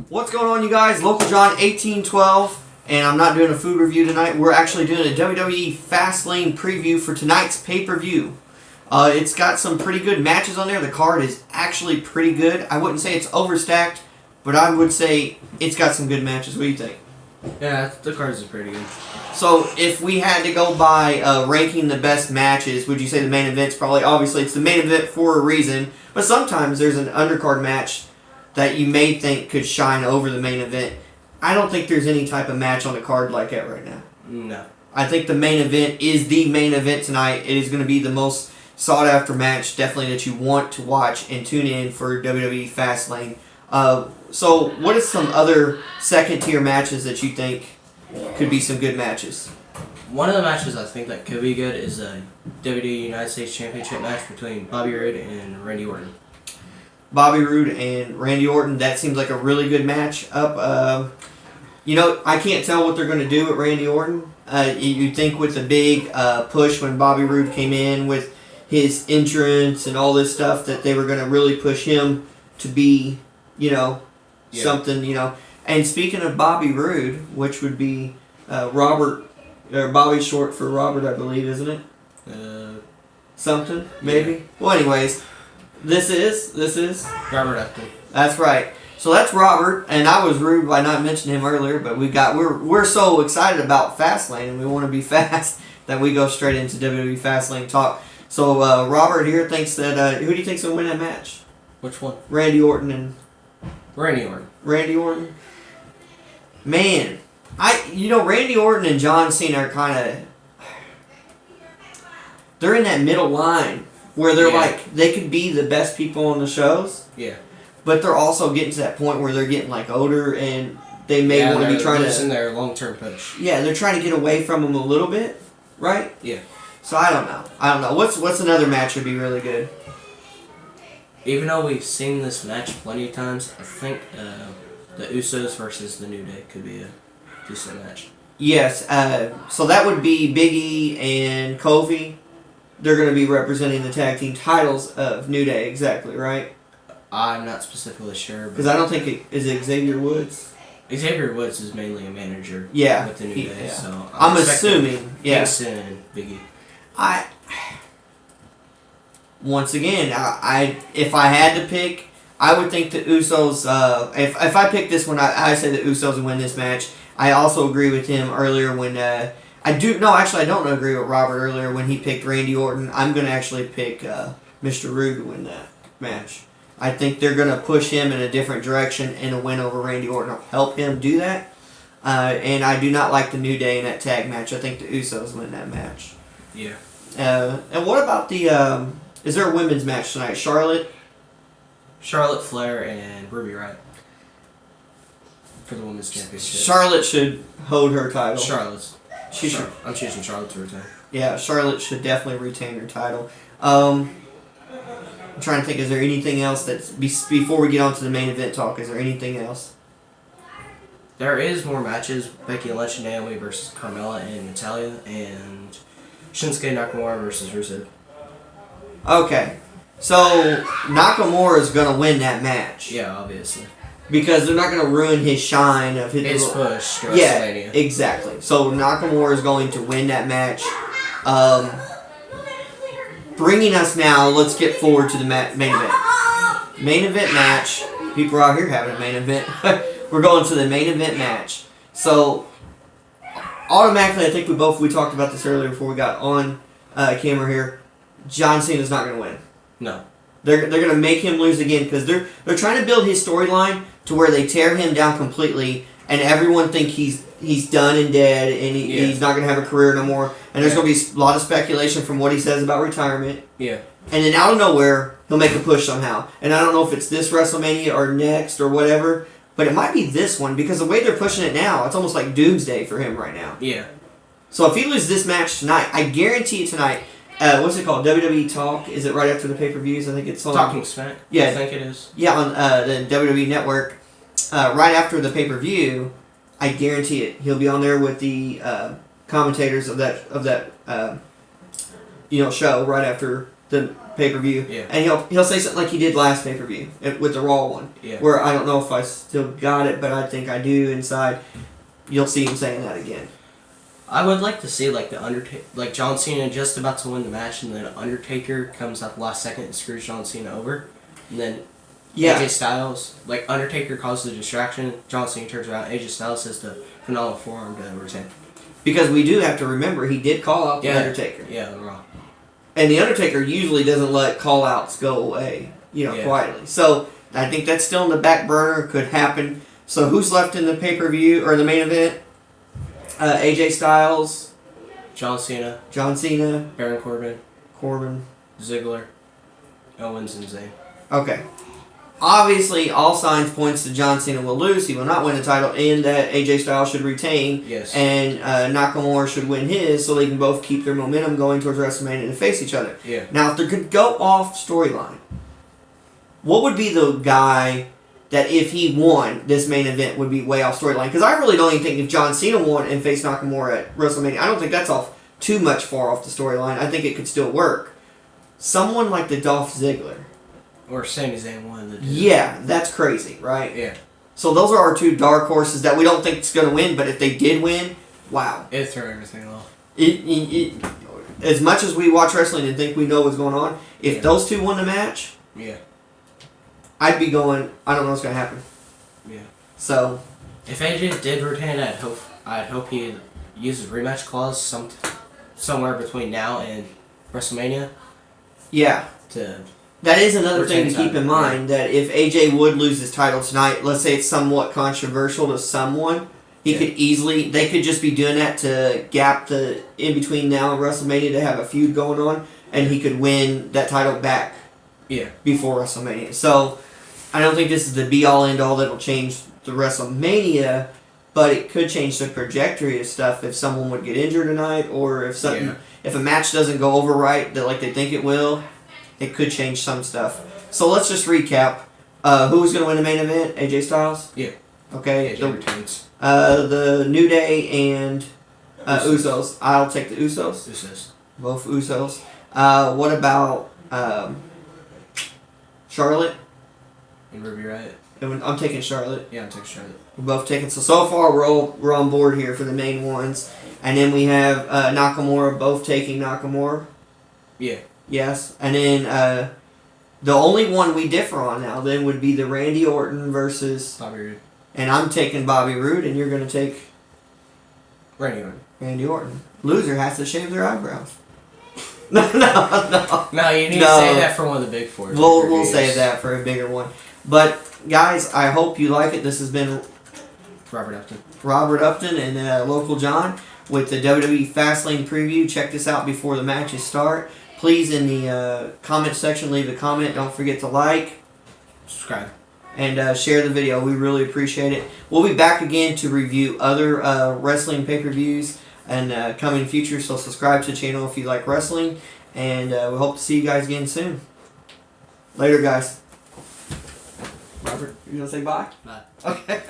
What's going on, you guys? Local John 1812, and I'm not doing a food review tonight. We're actually doing a WWE Fastlane preview for tonight's pay-per-view. It's got some pretty good matches on there. The card is actually pretty good. I wouldn't say it's overstacked, but I would say it's got some good matches. What do you think? Yeah, the cards are pretty good. So, if we had to go by ranking the best matches, would you say the main event's probably, obviously, it's the main event for a reason, but sometimes there's an undercard match that you may think could shine over the main event. I don't think there's any type of match on the card like that right now. No. I think the main event is the main event tonight. It is going to be the most sought-after match, definitely, that you want to watch and tune in for WWE Fastlane. So, what are some other second-tier matches that you think could be some good matches? One of the matches I think that could be good is a WWE United States Championship match between Bobby Roode and Randy Orton. Bobby Roode and Randy Orton, that seems like a really good match up. I can't tell what they're going to do with Randy Orton. You think with the big push when Bobby Roode came in with his entrance and all this stuff that they were going to really push him to be, something, And speaking of Bobby Roode, which would be Robert, or Bobby short for Robert, I believe, isn't it? Something, maybe? Yeah. Well, anyways, this is Robert Upton. That's right. So that's Robert, and I was rude by not mentioning him earlier, but we're so excited about Fastlane and we want to be fast that we go straight into WWE Fastlane talk. So Robert here thinks that who do you think's gonna win that match? Which one? Randy Orton and Randy Orton. Randy Orton. Man, Randy Orton and John Cena are they're in that middle line where they're they could be the best people on the shows. Yeah. But they're also getting to that point where they're getting older and they may want to be trying to in their long-term push. Yeah, they're trying to get away from them a little bit, right? Yeah. So I don't know. What's another match would be really good? Even though we've seen this match plenty of times, I think the Usos versus the New Day could be a decent match. Yes. So that would be Big E and Kofi. They're going to be representing the tag team titles of New Day, exactly, right? I'm not specifically sure. Because I don't think is it Xavier Woods? Xavier Woods is mainly a manager with the New Day, so I'm assuming, Kingston and Big E. Once again, if I had to pick, I would think the Usos. If I pick this one, I say the Usos would win this match. I also agree with him earlier when I don't agree with Robert earlier when he picked Randy Orton. I'm going to actually pick Mr. Roode to win that match. I think they're going to push him in a different direction, and a win over Randy Orton will help him do that. And I do not like the New Day in that tag match. I think the Usos win that match. Yeah. And what about the... is there a women's match tonight? Charlotte Flair, and Ruby Riott for the women's championship. Charlotte should hold her title. I'm choosing Charlotte to retain. Yeah, Charlotte should definitely retain her title. I'm trying to think, is there anything else that's... Before we get on to the main event talk, is there anything else? There is more matches. Becky Lynch and Naomi versus Carmella and Natalya, and Shinsuke Nakamura versus Rusev. Okay. So, Nakamura is going to win that match. Yeah, obviously. Because they're not going to ruin his shine of his push to WrestleMania. Yeah, exactly. So, Nakamura is going to win that match. Bringing us now, let's get forward to the main event. Main event match. People are out here having a main event. We're going to the main event match. So, automatically, I think we talked about this earlier before we got on camera here. John Cena's not going to win. No. They're going to make him lose again because they're trying to build his storyline to where they tear him down completely and everyone think he's done and dead and he's not going to have a career no more. And there's going to be a lot of speculation from what he says about retirement. Yeah. And then out of nowhere, he'll make a push somehow. And I don't know if it's this WrestleMania or next or whatever, but it might be this one because the way they're pushing it now, it's almost like doomsday for him right now. Yeah. So if he loses this match tonight, I guarantee you tonight... what's it called? WWE Talk? Is it right after the pay-per-views? I think it's on... Talking Smack? Yeah. I think it is. Yeah, on the WWE Network. Right after the pay-per-view, I guarantee it. He'll be on there with the commentators of that show right after the pay-per-view, Yeah. and he'll say something like he did last pay-per-view with the Raw one, Yeah. where I don't know if I still got it, but I think I do inside. You'll see him saying that again. I would like to see like the Undertaker, like John Cena just about to win the match, and then Undertaker comes at the last second and screws John Cena over, and then Yeah. AJ Styles, like Undertaker causes a distraction, John Cena turns around, AJ Styles says the phenomenal forearm to retain. Because we do have to remember he did call out the Undertaker. Yeah, Raw. And the Undertaker usually doesn't let call-outs go away, quietly. So I think that's still in the back burner. Could happen. So who's left in the pay-per-view or the main event? AJ Styles, John Cena, Baron Corbin, Ziggler, Owens, and Zayn. Okay. Obviously, all signs points to John Cena will lose. He will not win the title, and that AJ Styles should retain. Yes. And Nakamura should win his, so they can both keep their momentum going towards WrestleMania and face each other. Yeah. Now, if they could go off storyline, what would be the guy that if he won this main event would be way off storyline? Because I really don't even think if John Cena won and faced Nakamura at WrestleMania, I don't think that's off too much far off the storyline. I think it could still work. Someone like the Dolph Ziggler. Or Sami Zayn, one of the two. Yeah, that's crazy, right? Yeah. So those are our two dark horses that we don't think is going to win, but if they did win, wow. It'd throw everything off. As much as we watch wrestling and think we know what's going on, if those two won the match, I'd be going, I don't know what's going to happen. Yeah. So, if AJ did retain, I'd hope he uses rematch clause somewhere between now and WrestleMania. Yeah. That is another thing to keep in mind, that if AJ would lose his title tonight, let's say it's somewhat controversial to someone, they could just be doing that to gap the in between now and WrestleMania to have a feud going on, and he could win that title back before WrestleMania. So, I don't think this is the be-all, end-all that'll change the WrestleMania, but it could change the trajectory of stuff if someone would get injured tonight, or if if a match doesn't go over right like they think it will. It could change some stuff. So let's just recap. Who's going to win the main event? AJ Styles? Yeah. Okay. AJ retains. The New Day and Usos. I'll take the Usos. Both Usos. What about Charlotte? And Ruby Riott. I'm taking Charlotte. Yeah, I'm taking Charlotte. We're both taking. So far we're on board here for the main ones. And then we have Nakamura, both taking Nakamura. Yeah. Yes, and then the only one we differ on now then would be the Randy Orton versus Bobby Roode. And I'm taking Bobby Roode, and you're going to take Randy Orton. Loser has to shave their eyebrows. No, you need to say that for one of the big four. We'll save that for a bigger one. But guys, I hope you like it. This has been Robert Upton and Local John with the WWE Fastlane preview. Check this out before the matches start. Please, in the comment section, leave a comment. Don't forget to like, subscribe, and share the video. We really appreciate it. We'll be back again to review other wrestling pay-per-views and coming future. So subscribe to the channel if you like wrestling. And we hope to see you guys again soon. Later, guys. Robert, you going to say bye? Bye. Okay.